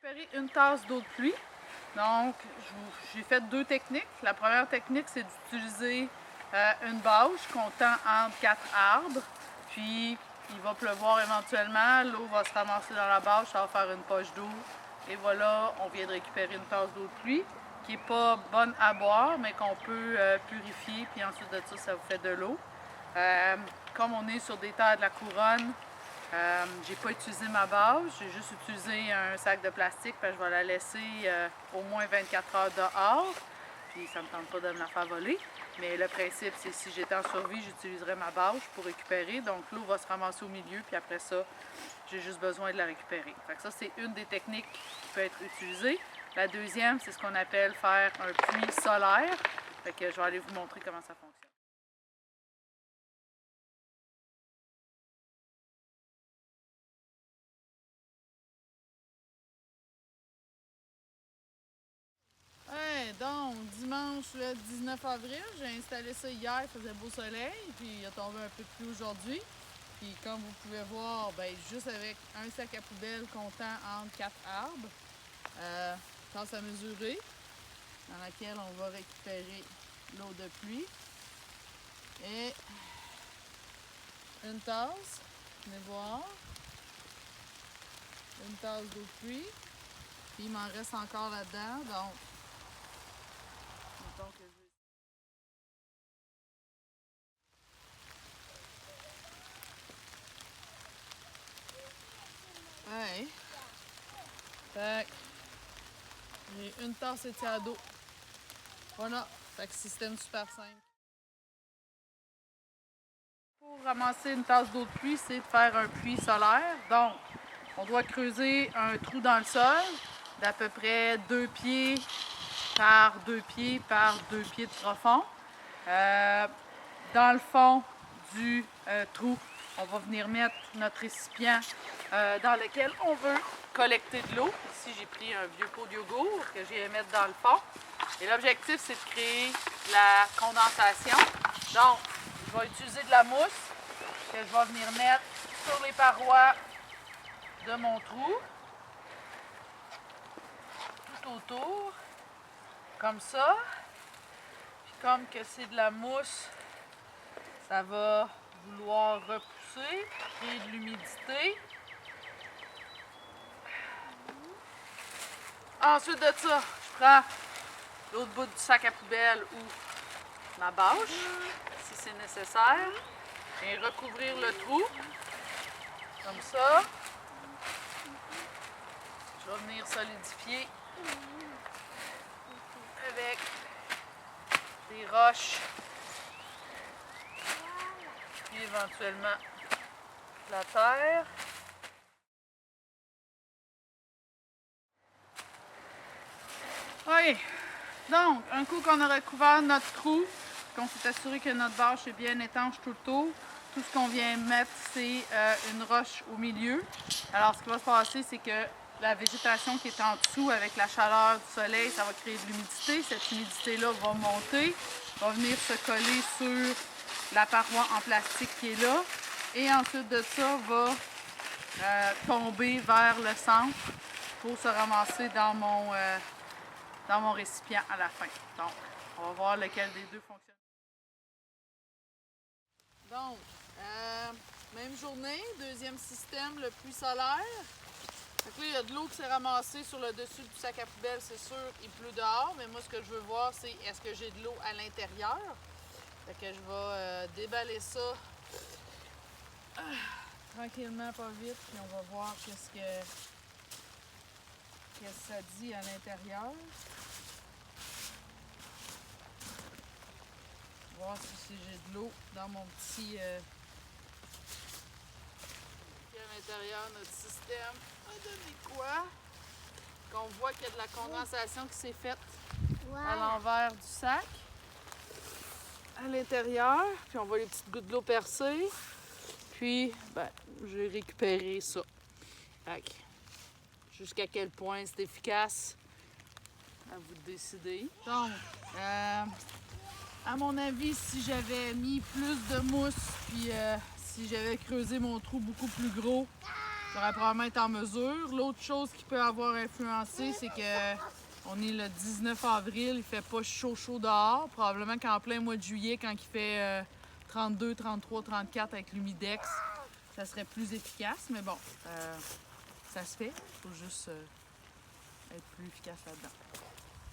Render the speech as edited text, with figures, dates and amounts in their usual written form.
Récupérer une tasse d'eau de pluie. Donc, j'ai fait deux techniques. La première technique, c'est d'utiliser une bâche comptant entre 4 arbres. Puis, il va pleuvoir éventuellement, l'eau va se ramasser dans la bâche, ça va faire une poche d'eau. Et voilà, on vient de récupérer une tasse d'eau de pluie qui n'est pas bonne à boire, mais qu'on peut purifier. Puis ensuite de ça, ça vous fait de l'eau. Comme on est sur des terres de la couronne, j'ai pas utilisé ma bâche, j'ai juste utilisé un sac de plastique parce que je vais la laisser au moins 24 heures dehors. Puis ça me tente pas de me la faire voler. Mais le principe, c'est si j'étais en survie, j'utiliserais ma bâche pour récupérer. Donc l'eau va se ramasser au milieu, puis après ça, j'ai juste besoin de la récupérer. Fait que ça, c'est une des techniques qui peut être utilisée. La deuxième, c'est ce qu'on appelle faire un puits solaire. Fait que je vais aller vous montrer comment ça fonctionne. Ouais, donc, dimanche le 19 avril, j'ai installé ça hier, il faisait beau soleil, puis il a tombé un peu de pluie aujourd'hui. Puis comme vous pouvez voir, ben, juste avec un sac à poubelle comptant entre 4 arbres, tasse à mesurer, dans laquelle on va récupérer l'eau de pluie. Et une tasse, venez voir, une tasse d'eau de pluie. Puis il m'en reste encore là-dedans, donc mettons que ouais. Fait que j'ai une tasse et tiers d'eau. Voilà. Fait que système super simple. Pour ramasser une tasse d'eau de pluie, c'est de faire un puits solaire. Donc, on doit creuser un trou dans le sol d'à peu près 2 pieds par 2 pieds par 2 pieds de profond. Dans le fond du trou, on va venir mettre notre récipient dans lequel on veut collecter de l'eau. Ici, j'ai pris un vieux pot de yogourt que j'ai à mettre dans le fond. Et l'objectif, c'est de créer la condensation. Donc, je vais utiliser de la mousse que je vais venir mettre sur les parois de mon trou, tout autour, comme ça. Puis comme que c'est de la mousse, ça va vouloir repousser, créer de l'humidité. Ensuite de ça, je prends l'autre bout du sac à poubelle ou ma bâche, si c'est nécessaire, et recouvrir le trou, comme ça. Je vais venir solidifier avec des roches, puis éventuellement la terre. Oui, donc, un coup qu'on a recouvert notre trou, qu'on s'est assuré que notre bâche est bien étanche tout le tour, tout ce qu'on vient mettre, c'est une roche au milieu. Alors, ce qui va se passer, c'est que la végétation qui est en dessous, avec la chaleur du soleil, ça va créer de l'humidité. Cette humidité-là va monter, va venir se coller sur la paroi en plastique qui est là. Et ensuite de ça, va tomber vers le centre pour se ramasser dans mon récipient à la fin. Donc, on va voir lequel des deux fonctionne. Donc, même journée, deuxième système, le puits solaire. Donc là, il y a de l'eau qui s'est ramassée sur le dessus du sac à poubelle, c'est sûr, il pleut dehors, mais moi, ce que je veux voir, c'est est-ce que j'ai de l'eau à l'intérieur. Fait que je vais déballer ça tranquillement, pas vite, puis on va voir qu'est-ce que ça dit à l'intérieur. Voir si j'ai de l'eau dans mon petit à l'intérieur. Notre système a donné quoi? Qu'on voit qu'il y a de la condensation qui s'est faite à l'envers du sac, à l'intérieur. Puis on voit les petites gouttes d'eau percées. Puis, ben, j'ai récupéré ça. Fait que, jusqu'à quel point c'est efficace, à vous de décider. Donc, à mon avis, si j'avais mis plus de mousse, puis si j'avais creusé mon trou beaucoup plus gros, j'aurais probablement été en mesure. L'autre chose qui peut avoir influencé, c'est que on est le 19 avril, il fait pas chaud dehors. Probablement qu'en plein mois de juillet, quand il fait 32, 33, 34 avec l'humidex, ça serait plus efficace. Mais bon, ça se fait. Il faut juste être plus efficace là-dedans.